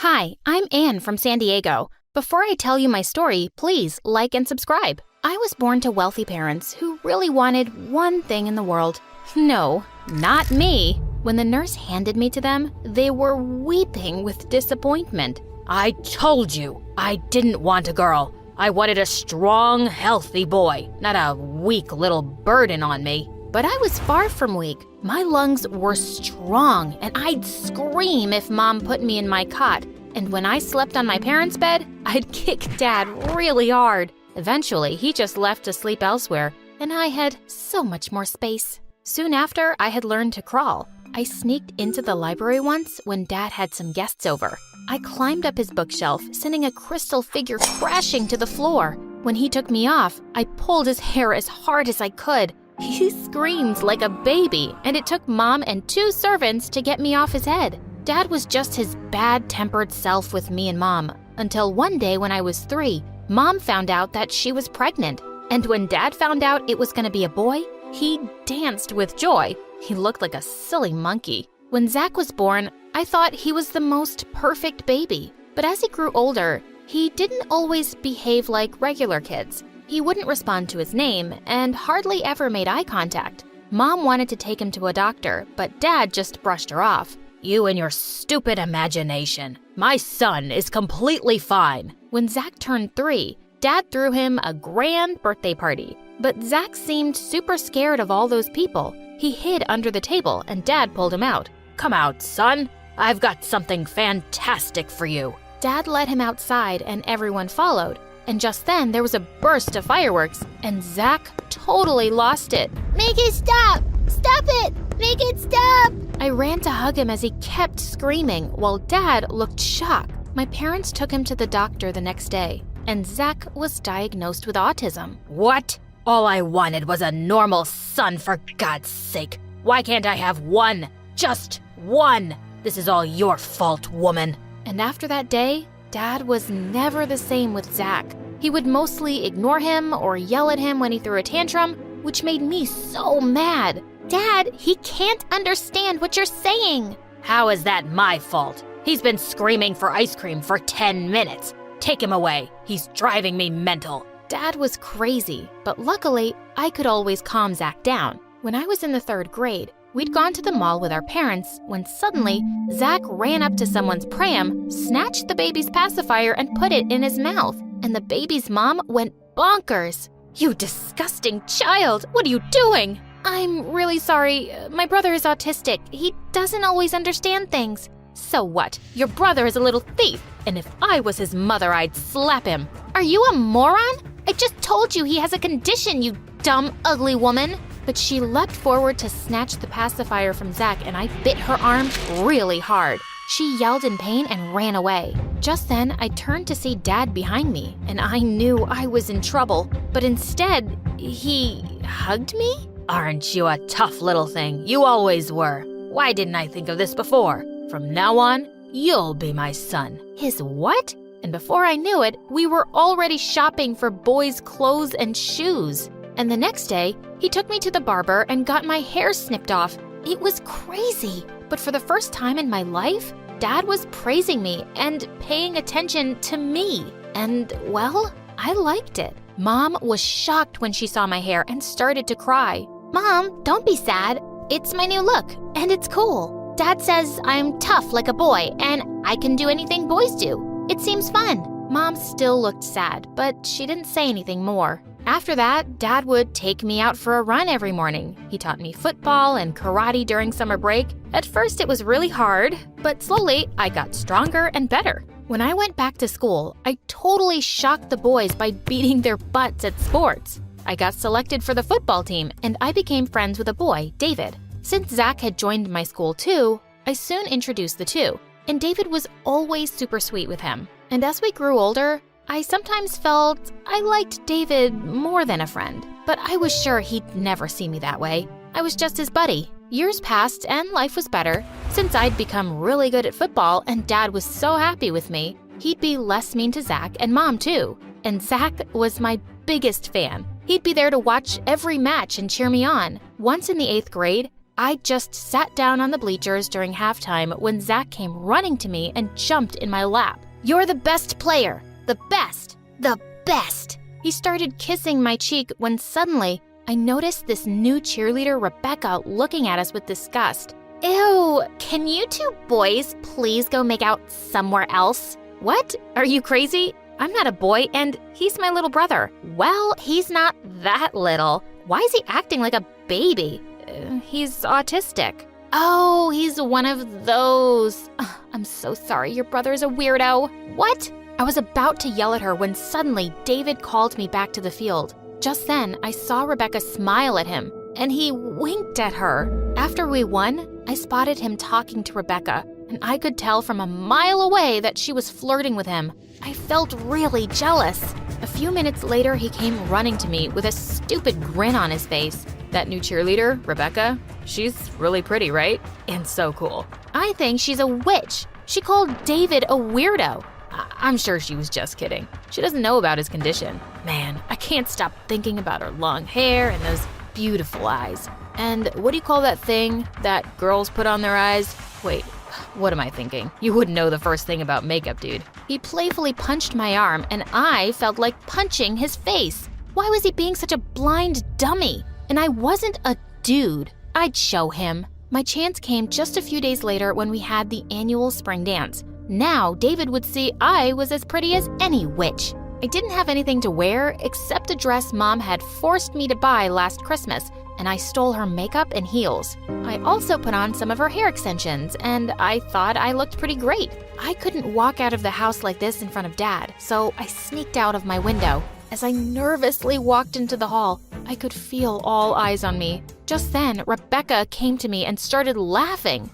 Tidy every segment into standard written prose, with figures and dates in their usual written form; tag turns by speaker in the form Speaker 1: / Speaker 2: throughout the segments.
Speaker 1: Hi, I'm Anne from San Diego. Before I tell you my story, please like and subscribe. I was born to wealthy parents who really wanted one thing in the world. No, not me. When the nurse handed me to them, they were weeping with disappointment.
Speaker 2: I told you, I didn't want a girl. I wanted a strong, healthy boy, not a weak little burden on me.
Speaker 1: But I was far from weak. My lungs were strong, and I'd scream if Mom put me in my cot. And when I slept on my parents' bed, I'd kick Dad really hard. Eventually, he just left to sleep elsewhere, and I had so much more space. Soon after, I had learned to crawl. I sneaked into the library once when Dad had some guests over. I climbed up his bookshelf, sending a crystal figure crashing to the floor. When he took me off, I pulled his hair as hard as I could. He screamed like a baby, and it took Mom and 2 servants to get me off his head. Dad was just his bad-tempered self with me and Mom, until one day when I was 3, Mom found out that she was pregnant. And when Dad found out it was going to be a boy, he danced with joy. He looked like a silly monkey. When Zach was born, I thought he was the most perfect baby. But as he grew older, he didn't always behave like regular kids. He wouldn't respond to his name and hardly ever made eye contact. Mom wanted to take him to a doctor, but Dad just brushed her off.
Speaker 2: You and your stupid imagination. My son is completely fine.
Speaker 1: When Zach turned 3, Dad threw him a grand birthday party. But Zach seemed super scared of all those people. He hid under the table and Dad pulled him out.
Speaker 2: Come out, son. I've got something fantastic for you.
Speaker 1: Dad led him outside and everyone followed. And just then, there was a burst of fireworks, and Zach totally lost it.
Speaker 3: Make it stop! Stop it! Make it stop!
Speaker 1: I ran to hug him as he kept screaming, while Dad looked shocked. My parents took him to the doctor the next day, and Zach was diagnosed with autism.
Speaker 2: What? All I wanted was a normal son, for God's sake. Why can't I have one? Just one! This is all your fault, woman.
Speaker 1: And after that day, Dad was never the same with Zach. He would mostly ignore him or yell at him when he threw a tantrum, which made me so mad.
Speaker 3: Dad, he can't understand what you're saying.
Speaker 2: How is that my fault? He's been screaming for ice cream for 10 minutes. Take him away. He's driving me mental.
Speaker 1: Dad was crazy, but luckily, I could always calm Zach down. When I was in the 3rd grade, we'd gone to the mall with our parents when suddenly Zach ran up to someone's pram, snatched the baby's pacifier, and put it in his mouth. And the baby's mom went bonkers.
Speaker 3: You disgusting child! What are you doing?
Speaker 1: I'm really sorry. My brother is autistic. He doesn't always understand things.
Speaker 3: So what? Your brother is a little thief, and if I was his mother, I'd slap him.
Speaker 1: Are you a moron? I just told you he has a condition, you dumb, ugly woman. But she leapt forward to snatch the pacifier from Zach, and I bit her arm really hard. She yelled in pain and ran away. Just then, I turned to see Dad behind me, and I knew I was in trouble. But instead, he hugged me?
Speaker 2: Aren't you a tough little thing? You always were. Why didn't I think of this before? From now on, you'll be my son.
Speaker 1: His what? And before I knew it, we were already shopping for boys' clothes and shoes. And the next day, he took me to the barber and got my hair snipped off. It was crazy. But for the first time in my life, Dad was praising me and paying attention to me. And, well, I liked it. Mom was shocked when she saw my hair and started to cry.
Speaker 3: Mom, don't be sad. It's my new look, and it's cool. Dad says I'm tough like a boy, and I can do anything boys do. It seems fun.
Speaker 1: Mom still looked sad, but she didn't say anything more. After that, Dad would take me out for a run every morning. He taught me football and karate during summer break. At first, it was really hard, but slowly, I got stronger and better. When I went back to school, I totally shocked the boys by beating their butts at sports. I got selected for the football team, and I became friends with a boy, David. Since Zach had joined my school too, I soon introduced the two, and David was always super sweet with him. And as we grew older, I sometimes felt I liked David more than a friend, but I was sure he'd never see me that way. I was just his buddy. Years passed and life was better. Since I'd become really good at football and Dad was so happy with me, he'd be less mean to Zach and Mom too. And Zach was my biggest fan. He'd be there to watch every match and cheer me on. Once in the 8th grade, I just sat down on the bleachers during halftime when Zach came running to me and jumped in my lap.
Speaker 3: You're the best player. The best. The best.
Speaker 1: He started kissing my cheek when suddenly I noticed this new cheerleader, Rebecca, looking at us with disgust.
Speaker 3: Ew, can you two boys please go make out somewhere else?
Speaker 1: What? Are you crazy? I'm not a boy, and he's my little brother.
Speaker 3: Well, he's not that little.
Speaker 1: Why is he acting like a baby? He's autistic.
Speaker 3: Oh, he's one of those. I'm so sorry, your brother's a weirdo.
Speaker 1: What? I was about to yell at her when suddenly David called me back to the field. Just then, I saw Rebecca smile at him, and he winked at her. After we won, I spotted him talking to Rebecca, and I could tell from a mile away that she was flirting with him. I felt really jealous. A few minutes later, he came running to me with a stupid grin on his face. That new cheerleader, Rebecca, she's really pretty, right? And so cool.
Speaker 3: I think she's a witch. She called David a weirdo.
Speaker 1: I'm sure she was just kidding. She doesn't know about his condition. Man, I can't stop thinking about her long hair and those beautiful eyes. And what do you call that thing that girls put on their eyes? Wait, what am I thinking? You wouldn't know the first thing about makeup, dude. He playfully punched my arm, and I felt like punching his face. Why was he being such a blind dummy? And I wasn't a dude. I'd show him. My chance came just a few days later when we had the annual spring dance. Now David would see I was as pretty as any witch. I didn't have anything to wear except a dress Mom had forced me to buy last Christmas, and I stole her makeup and heels. I also put on some of her hair extensions, and I thought I looked pretty great. I couldn't walk out of the house like this in front of Dad, so I sneaked out of my window. As I nervously walked into the hall, I could feel all eyes on me. Just then, Rebecca came to me and started laughing.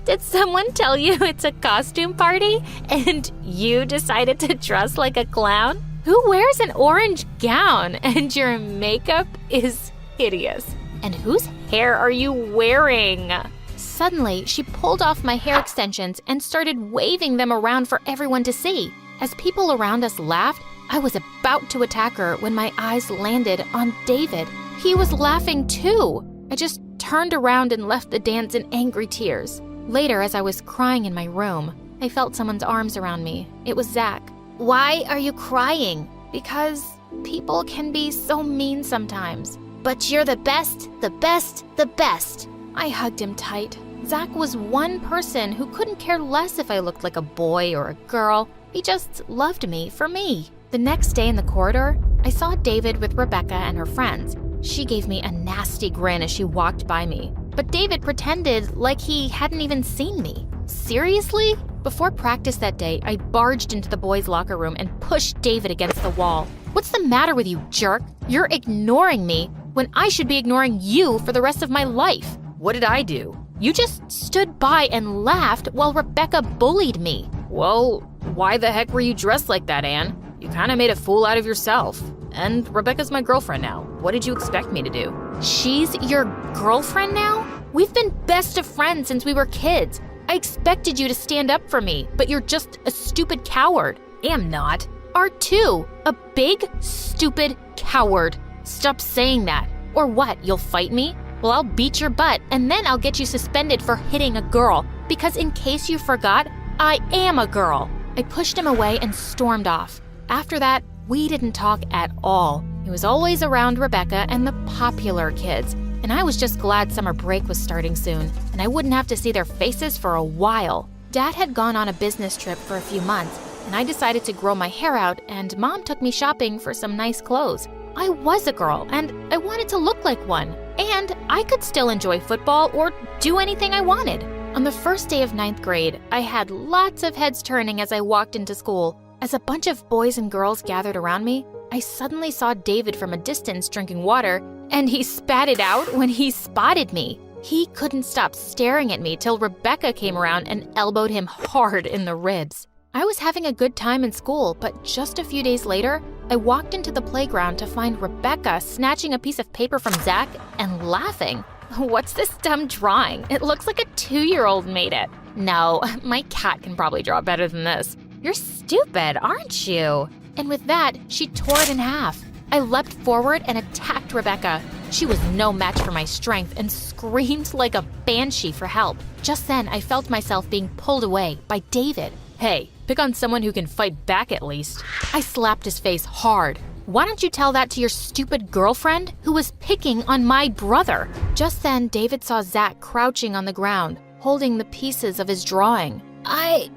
Speaker 3: Did someone tell you it's a costume party and you decided to dress like a clown?
Speaker 1: Who wears an orange gown and your makeup is hideous?
Speaker 3: And whose hair are you wearing?
Speaker 1: Suddenly, she pulled off my hair extensions and started waving them around for everyone to see. As people around us laughed, I was about to attack her when my eyes landed on David. He was laughing too. I just turned around and left the dance in angry tears. Later, as I was crying in my room, I felt someone's arms around me. It was Zach.
Speaker 3: Why are you crying?
Speaker 1: Because people can be so mean sometimes.
Speaker 3: But you're the best, the best, the best.
Speaker 1: I hugged him tight. Zach was one person who couldn't care less if I looked like a boy or a girl. He just loved me for me. The next day in the corridor, I saw David with Rebecca and her friends. She gave me a nasty grin as she walked by me. But David pretended like he hadn't even seen me. Seriously? Before practice that day, I barged into the boys' locker room and pushed David against the wall. What's the matter with you, jerk? You're ignoring me when I should be ignoring you for the rest of my life. What did I do? You just stood by and laughed while Rebecca bullied me. Well, why the heck were you dressed like that, Anne? You kind of made a fool out of yourself. And Rebecca's my girlfriend now. What did you expect me to do? She's your girlfriend now? We've been best of friends since we were kids. I expected you to stand up for me, but you're just a stupid coward. Am not. Are too. A big, stupid coward. Stop saying that. Or what, you'll fight me? Well, I'll beat your butt, and then I'll get you suspended for hitting a girl. Because in case you forgot, I am a girl. I pushed him away and stormed off. After that, we didn't talk at all. He was always around Rebecca and the popular kids, and I was just glad summer break was starting soon, and I wouldn't have to see their faces for a while. Dad had gone on a business trip for a few months, and I decided to grow my hair out, and Mom took me shopping for some nice clothes. I was a girl, and I wanted to look like one, and I could still enjoy football or do anything I wanted. On the first day of 9th grade, I had lots of heads turning as I walked into school. As a bunch of boys and girls gathered around me, I suddenly saw David from a distance drinking water, and he spat it out when he spotted me. He couldn't stop staring at me till Rebecca came around and elbowed him hard in the ribs. I was having a good time in school, but just a few days later, I walked into the playground to find Rebecca snatching a piece of paper from Zach and laughing. What's this dumb drawing? It looks like a 2-year-old made it. No, my cat can probably draw better than this. You're stupid, aren't you? And with that, she tore it in half. I leapt forward and attacked Rebecca. She was no match for my strength and screamed like a banshee for help. Just then, I felt myself being pulled away by David.
Speaker 2: Hey, pick on someone who can fight back at least.
Speaker 1: I slapped his face hard. Why don't you tell that to your stupid girlfriend who was picking on my brother? Just then, David saw Zach crouching on the ground, holding the pieces of his drawing.
Speaker 3: I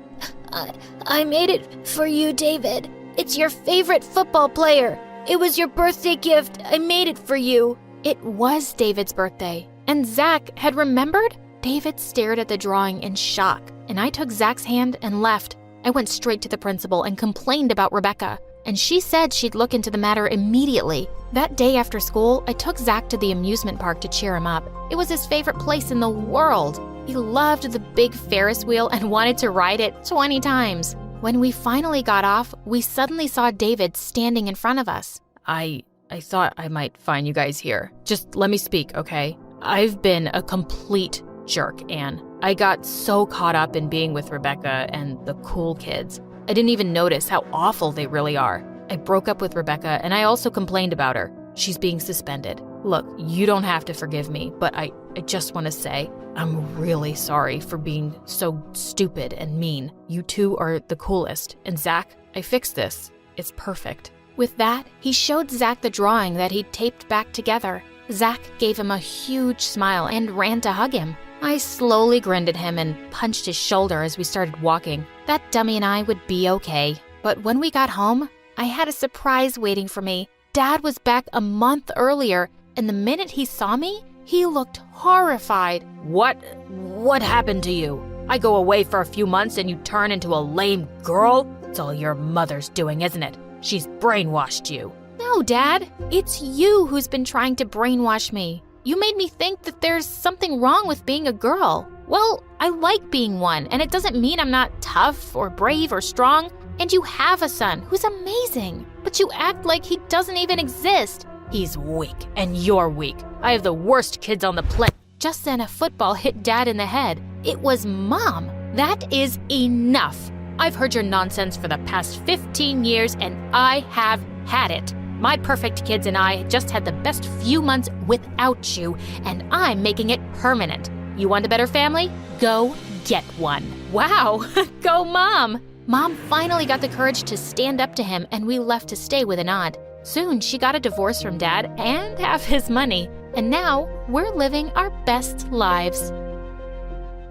Speaker 3: made it for you, David. It's your favorite football player. It was your birthday gift. I made it for you.
Speaker 1: It was David's birthday, and Zach had remembered? David stared at the drawing in shock, and I took Zach's hand and left. I went straight to the principal and complained about Rebecca, and she said she'd look into the matter immediately. That day after school, I took Zach to the amusement park to cheer him up. It was his favorite place in the world. He loved the big Ferris wheel and wanted to ride it 20 times. When we finally got off, we suddenly saw David standing in front of us.
Speaker 2: I thought I might find you guys here. Just let me speak, okay? I've been a complete jerk, Anne. I got so caught up in being with Rebecca and the cool kids. I didn't even notice how awful they really are. I broke up with Rebecca and I also complained about her. She's being suspended. Look, you don't have to forgive me, but I just want to say I'm really sorry for being so stupid and mean. You two are the coolest. And Zach, I fixed this. It's perfect.
Speaker 1: With that, he showed Zach the drawing that he'd taped back together. Zach gave him a huge smile and ran to hug him. I slowly grinned at him and punched his shoulder as we started walking. That dummy and I would be okay. But when we got home, I had a surprise waiting for me. Dad was back a month earlier, and the minute he saw me, he looked horrified.
Speaker 2: What happened to you? I go away for a few months and you turn into a lame girl? It's all your mother's doing, isn't it? She's brainwashed you.
Speaker 1: No, Dad. It's you who's been trying to brainwash me. You made me think that there's something wrong with being a girl. Well, I like being one, and it doesn't mean I'm not tough or brave or strong. And you have a son who's amazing, but you act like he doesn't even exist.
Speaker 2: He's weak, and you're weak. I have the worst kids on the planet.
Speaker 1: Just then, a football hit Dad in the head. It was Mom. That is enough. I've heard your nonsense for the past 15 years, and I have had it. My perfect kids and I just had the best few months without you, and I'm making it permanent. You want a better family? Go get one. Wow, go Mom. Mom finally got the courage to stand up to him, and we left to stay with an aunt. Soon, she got a divorce from Dad and half his money, and now we're living our best lives.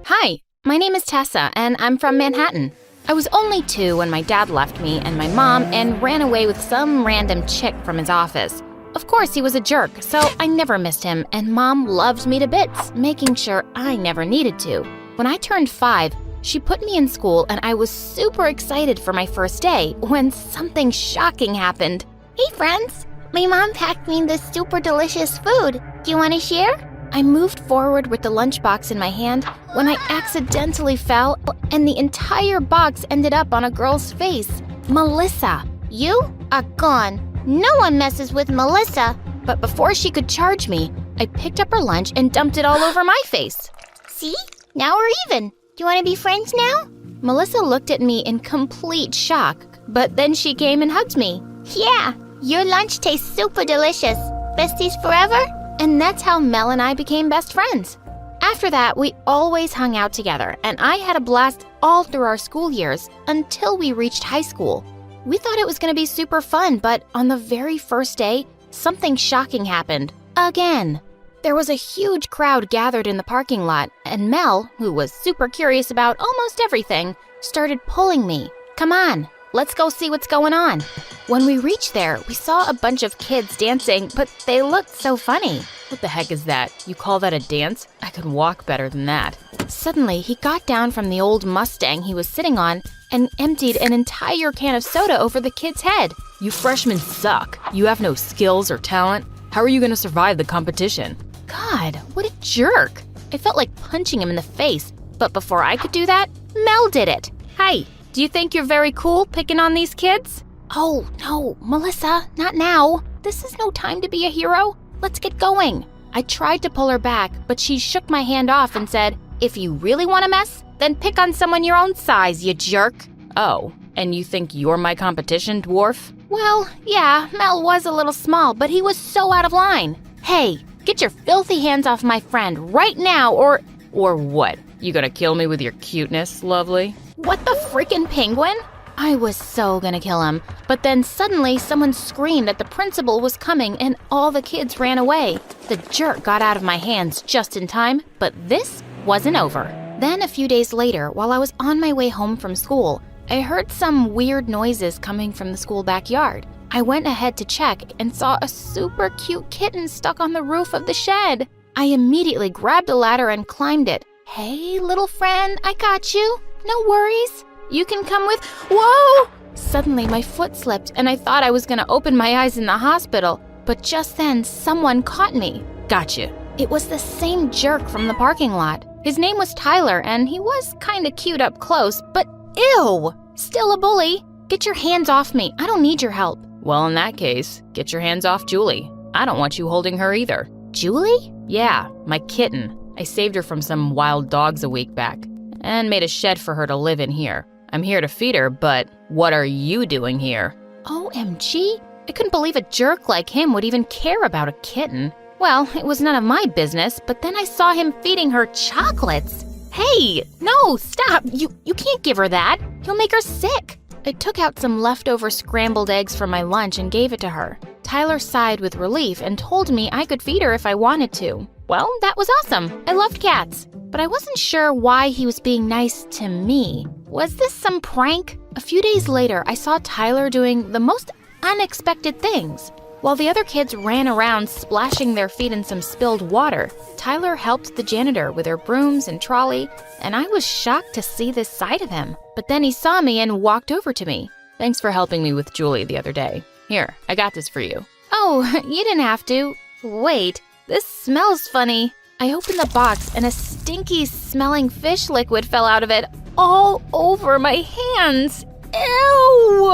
Speaker 1: Hi, my name is Tessa, and I'm from Manhattan. I was only 2 when my dad left me and my mom and ran away with some random chick from his office. Of course, he was a jerk, so I never missed him, and Mom loved me to bits, making sure I never needed to. When I turned 5, she put me in school, and I was super excited for my first day when something shocking happened.
Speaker 3: Hey, friends. My mom packed me this super delicious food. Do you want to share?
Speaker 1: I moved forward with the lunchbox in my hand when I accidentally fell, and the entire box ended up on a girl's face. Melissa.
Speaker 3: You are gone. No one messes with Melissa.
Speaker 1: But before she could charge me, I picked up her lunch and dumped it all over my face.
Speaker 3: See? Now we're even. Do you want to be friends now?
Speaker 1: Melissa looked at me in complete shock, but then she came and hugged me.
Speaker 3: Yeah, your lunch tastes super delicious. Besties forever?
Speaker 1: And that's how Mel and I became best friends. After that, we always hung out together, and I had a blast all through our school years until we reached high school. We thought it was going to be super fun, but on the very first day, something shocking happened. Again. There was a huge crowd gathered in the parking lot, and Mel, who was super curious about almost everything, started pulling me. Come on, let's go see what's going on. When we reached there, we saw a bunch of kids dancing, but they looked so funny.
Speaker 2: What the heck is that? You call that a dance? I can walk better than that.
Speaker 1: Suddenly, he got down from the old Mustang he was sitting on and emptied an entire can of soda over the kid's head.
Speaker 2: You freshmen suck. You have no skills or talent. How are you going to survive the competition?
Speaker 1: God, what a jerk. I felt like punching him in the face, but before I could do that, Mel did it. Hey, do you think you're very cool picking on these kids? Oh, no, Melissa, not now. This is no time to be a hero. Let's get going. I tried to pull her back, but she shook my hand off and said, if you really want to mess, then pick on someone your own size, you jerk.
Speaker 2: Oh, and you think you're my competition, dwarf?
Speaker 1: Well, yeah, Mel was a little small, but he was so out of line. Hey, get your filthy hands off my friend right now or
Speaker 2: what? You gonna kill me with your cuteness, lovely?
Speaker 1: what the frickin' penguin? I was so gonna kill him, but then suddenly someone screamed that the principal was coming and all the kids ran away. The jerk got out of my hands just in time, but this wasn't over. Then a few days later, while I was on my way home from school, I heard some weird noises coming from the school backyard. I went ahead to check and saw a super cute kitten stuck on the roof of the shed. I immediately grabbed a ladder and climbed it. Hey, little friend, I got you. No worries. You can come with. Whoa! Suddenly, my foot slipped and I thought I was gonna open my eyes in the hospital. But just then, someone caught me.
Speaker 2: Gotcha.
Speaker 1: It was the same jerk from the parking lot. His name was Tyler, and he was kinda cute up close, but ew! Still a bully. Get your hands off me. I don't need your help.
Speaker 2: Well, in that case, get your hands off Julie. I don't want you holding her either.
Speaker 1: Julie?
Speaker 2: Yeah, my kitten. I saved her from some wild dogs a week back and made a shed for her to live in here. I'm here to feed her, but what are you doing here?
Speaker 1: OMG. I couldn't believe a jerk like him would even care about a kitten. Well, it was none of my business, but then I saw him feeding her chocolates. Hey, no, stop. You can't give her that. You'll make her sick. I took out some leftover scrambled eggs from my lunch and gave it to her. Tyler sighed with relief and told me I could feed her if I wanted to. Well, that was awesome. I loved cats. But I wasn't sure why he was being nice to me. Was this some prank? A few days later, I saw Tyler doing the most unexpected things. While the other kids ran around splashing their feet in some spilled water, Tyler helped the janitor with her brooms and trolley, and I was shocked to see this side of him. But then he saw me and walked over to me.
Speaker 2: Thanks for helping me with Julie the other day. Here, I got this for you.
Speaker 1: Oh, you didn't have to. Wait, this smells funny. I opened the box and a stinky smelling fish liquid fell out of it all over my hands. Ew!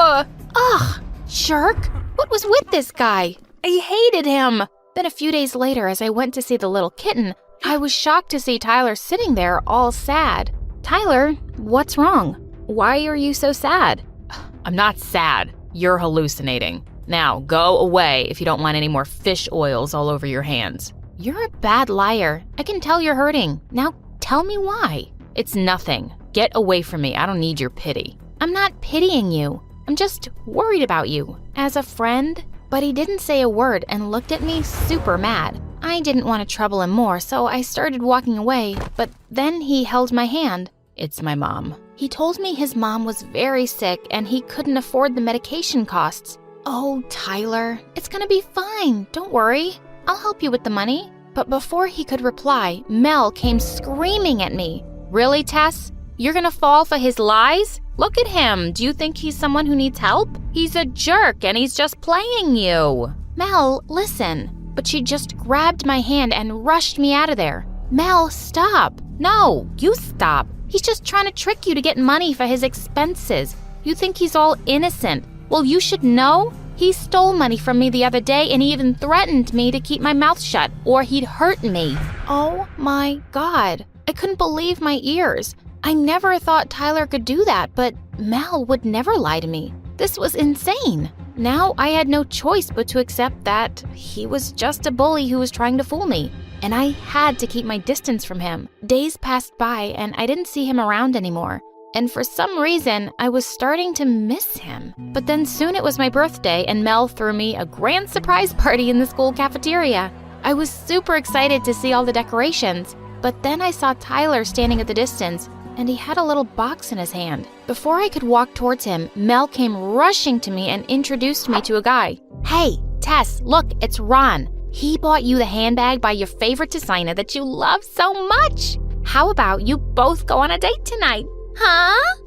Speaker 1: Ugh, jerk. What was with this guy? I hated him. Then a few days later, as I went to see the little kitten, I was shocked to see Tyler sitting there all sad. Tyler, what's wrong? Why are you so sad?
Speaker 2: I'm not sad. You're hallucinating. Now, go away if you don't want any more fish oils all over your hands.
Speaker 1: You're a bad liar. I can tell you're hurting. Now tell me why.
Speaker 2: It's nothing. Get away from me. I don't need your pity.
Speaker 1: I'm not pitying you. I'm just worried about you. As a friend. But he didn't say a word and looked at me super mad. I didn't want to trouble him more, so I started walking away, but then he held my hand.
Speaker 2: It's my mom.
Speaker 1: He told me his mom was very sick and he couldn't afford the medication costs. Oh, Tyler, it's gonna be fine. Don't worry. I'll help you with the money. But before he could reply, Mel came screaming at me. Really, Tess? You're gonna fall for his lies? Look at him. Do you think he's someone who needs help? He's a jerk and he's just playing you. Mel, listen. But she just grabbed my hand and rushed me out of there. Mel, stop. No, you stop. He's just trying to trick you to get money for his expenses. You think he's all innocent. Well, you should know. He stole money from me the other day and he even threatened me to keep my mouth shut or he'd hurt me. Oh my God. I couldn't believe my ears. I never thought Tyler could do that, but Mel would never lie to me. This was insane. Now I had no choice but to accept that he was just a bully who was trying to fool me, and I had to keep my distance from him. Days passed by and I didn't see him around anymore, and for some reason I was starting to miss him. But then soon it was my birthday and Mel threw me a grand surprise party in the school cafeteria. I was super excited to see all the decorations, but then I saw Tyler standing at the distance and he had a little box in his hand. Before I could walk towards him, Mel came rushing to me and introduced me to a guy. Hey, Tess, look, it's Ron. He bought you the handbag by your favorite designer that you love so much. How about you both go on a date tonight? Huh?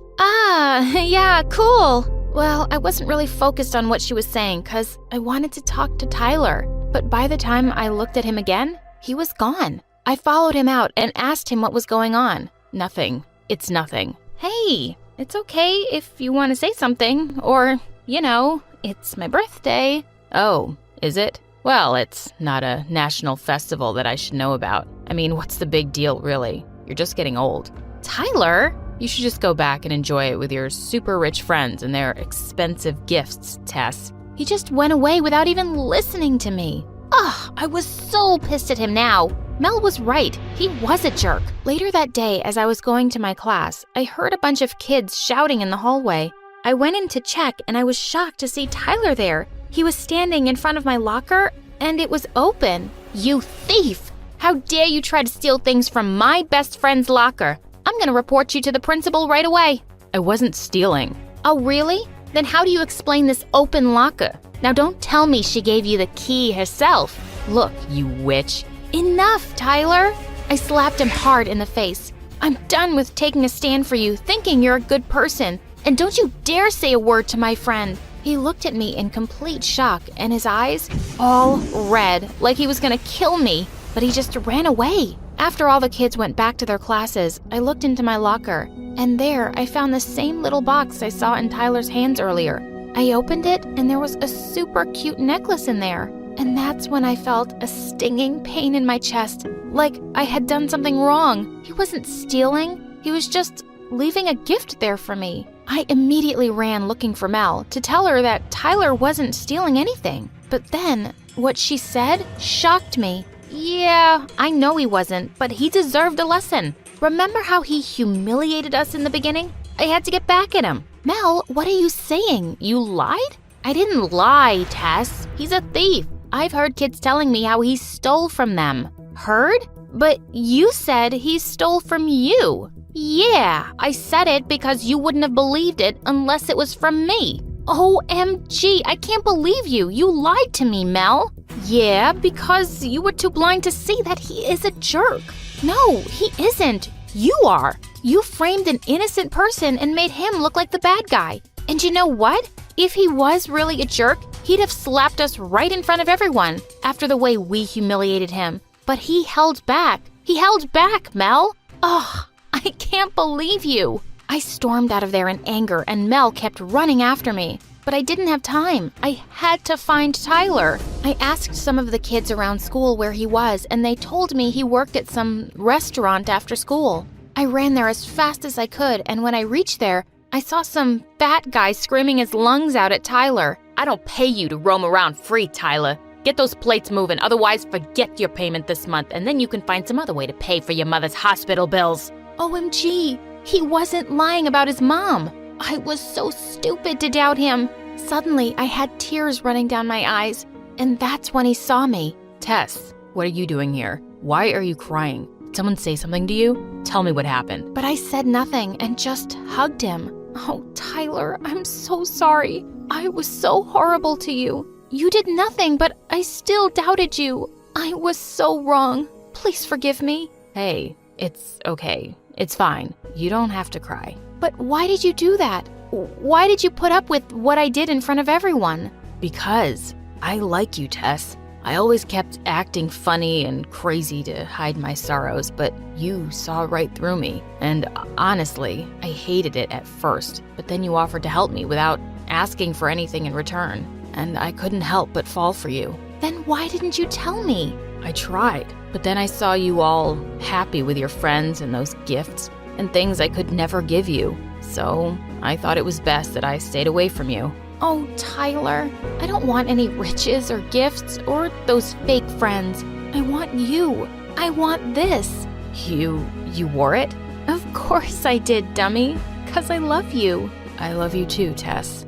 Speaker 1: Yeah, cool. Well, I wasn't really focused on what she was saying because I wanted to talk to Tyler. But by the time I looked at him again, he was gone. I followed him out and asked him what was going on.
Speaker 2: Nothing. It's nothing.
Speaker 1: Hey, it's okay if you want to say something, or, it's my birthday.
Speaker 2: Oh, is it? Well, it's not a national festival that I should know about. I mean, what's the big deal, really? You're just getting old.
Speaker 1: Tyler?
Speaker 2: You should just go back and enjoy it with your super rich friends and their expensive gifts, Tess.
Speaker 1: He just went away without even listening to me. Ugh, I was so pissed at him now. Mel was right. He was a jerk. Later that day, as I was going to my class, I heard a bunch of kids shouting in the hallway. I went in to check, and I was shocked to see Tyler there. He was standing in front of my locker, and it was open. You thief! How dare you try to steal things from my best friend's locker? I'm gonna report you to the principal right away.
Speaker 2: I wasn't stealing.
Speaker 1: Oh, really? Then how do you explain this open locker? Now don't tell me she gave you the key herself.
Speaker 2: Look, you witch.
Speaker 1: Enough, Tyler! I slapped him hard in the face. I'm done with taking a stand for you, thinking you're a good person. And don't you dare say a word to my friend. He looked at me in complete shock, and his eyes all red, like he was gonna kill me. But he just ran away. After all the kids went back to their classes, I looked into my locker, and there I found the same little box I saw in Tyler's hands earlier. I opened it, and there was a super cute necklace in there. And that's when I felt a stinging pain in my chest, like I had done something wrong. He wasn't stealing, he was just leaving a gift there for me. I immediately ran looking for Mel to tell her that Tyler wasn't stealing anything. But then, what she said shocked me. Yeah, I know he wasn't, but he deserved a lesson. Remember how he humiliated us in the beginning? I had to get back at him. Mel, what are you saying? You lied? I didn't lie, Tess. He's a thief. I've heard kids telling me how he stole from them. Heard? But you said he stole from you. Yeah, I said it because you wouldn't have believed it unless it was from me. OMG, I can't believe you. You lied to me, Mel. Yeah, because you were too blind to see that he is a jerk. No, he isn't. You are. You framed an innocent person and made him look like the bad guy. And you know what? If he was really a jerk, he'd have slapped us right in front of everyone after the way we humiliated him. But he held back. He held back, Mel. Ugh, I can't believe you. I stormed out of there in anger, and Mel kept running after me. But I didn't have time. I had to find Tyler. I asked some of the kids around school where he was, and they told me he worked at some restaurant after school. I ran there as fast as I could, and when I reached there, I saw some fat guy screaming his lungs out at Tyler.
Speaker 2: I don't pay you to roam around free, Tyler. Get those plates moving, otherwise forget your payment this month, and then you can find some other way to pay for your mother's hospital bills.
Speaker 1: OMG, he wasn't lying about his mom. I was so stupid to doubt him. Suddenly, I had tears running down my eyes, and that's when he saw me.
Speaker 2: Tess, what are you doing here? Why are you crying? Did someone say something to you? Tell me what happened.
Speaker 1: But I said nothing and just hugged him. Oh, Tyler, I'm so sorry. I was so horrible to you. You did nothing, but I still doubted you. I was so wrong. Please forgive me.
Speaker 2: Hey, it's okay. It's fine. You don't have to cry.
Speaker 1: But why did you do that? Why did you put up with what I did in front of everyone?
Speaker 2: Because I like you, Tess. I always kept acting funny and crazy to hide my sorrows, but you saw right through me. And honestly, I hated it at first, but then you offered to help me without asking for anything in return. And I couldn't help but fall for you.
Speaker 1: Then why didn't you tell me?
Speaker 2: I tried, but then I saw you all happy with your friends and those gifts and things I could never give you. So I thought it was best that I stayed away from you.
Speaker 1: Oh, Tyler, I don't want any riches or gifts or those fake friends. I want you. I want this.
Speaker 2: You wore it?
Speaker 1: Of course I did, dummy. 'Cause I love you.
Speaker 2: I love you too, Tess.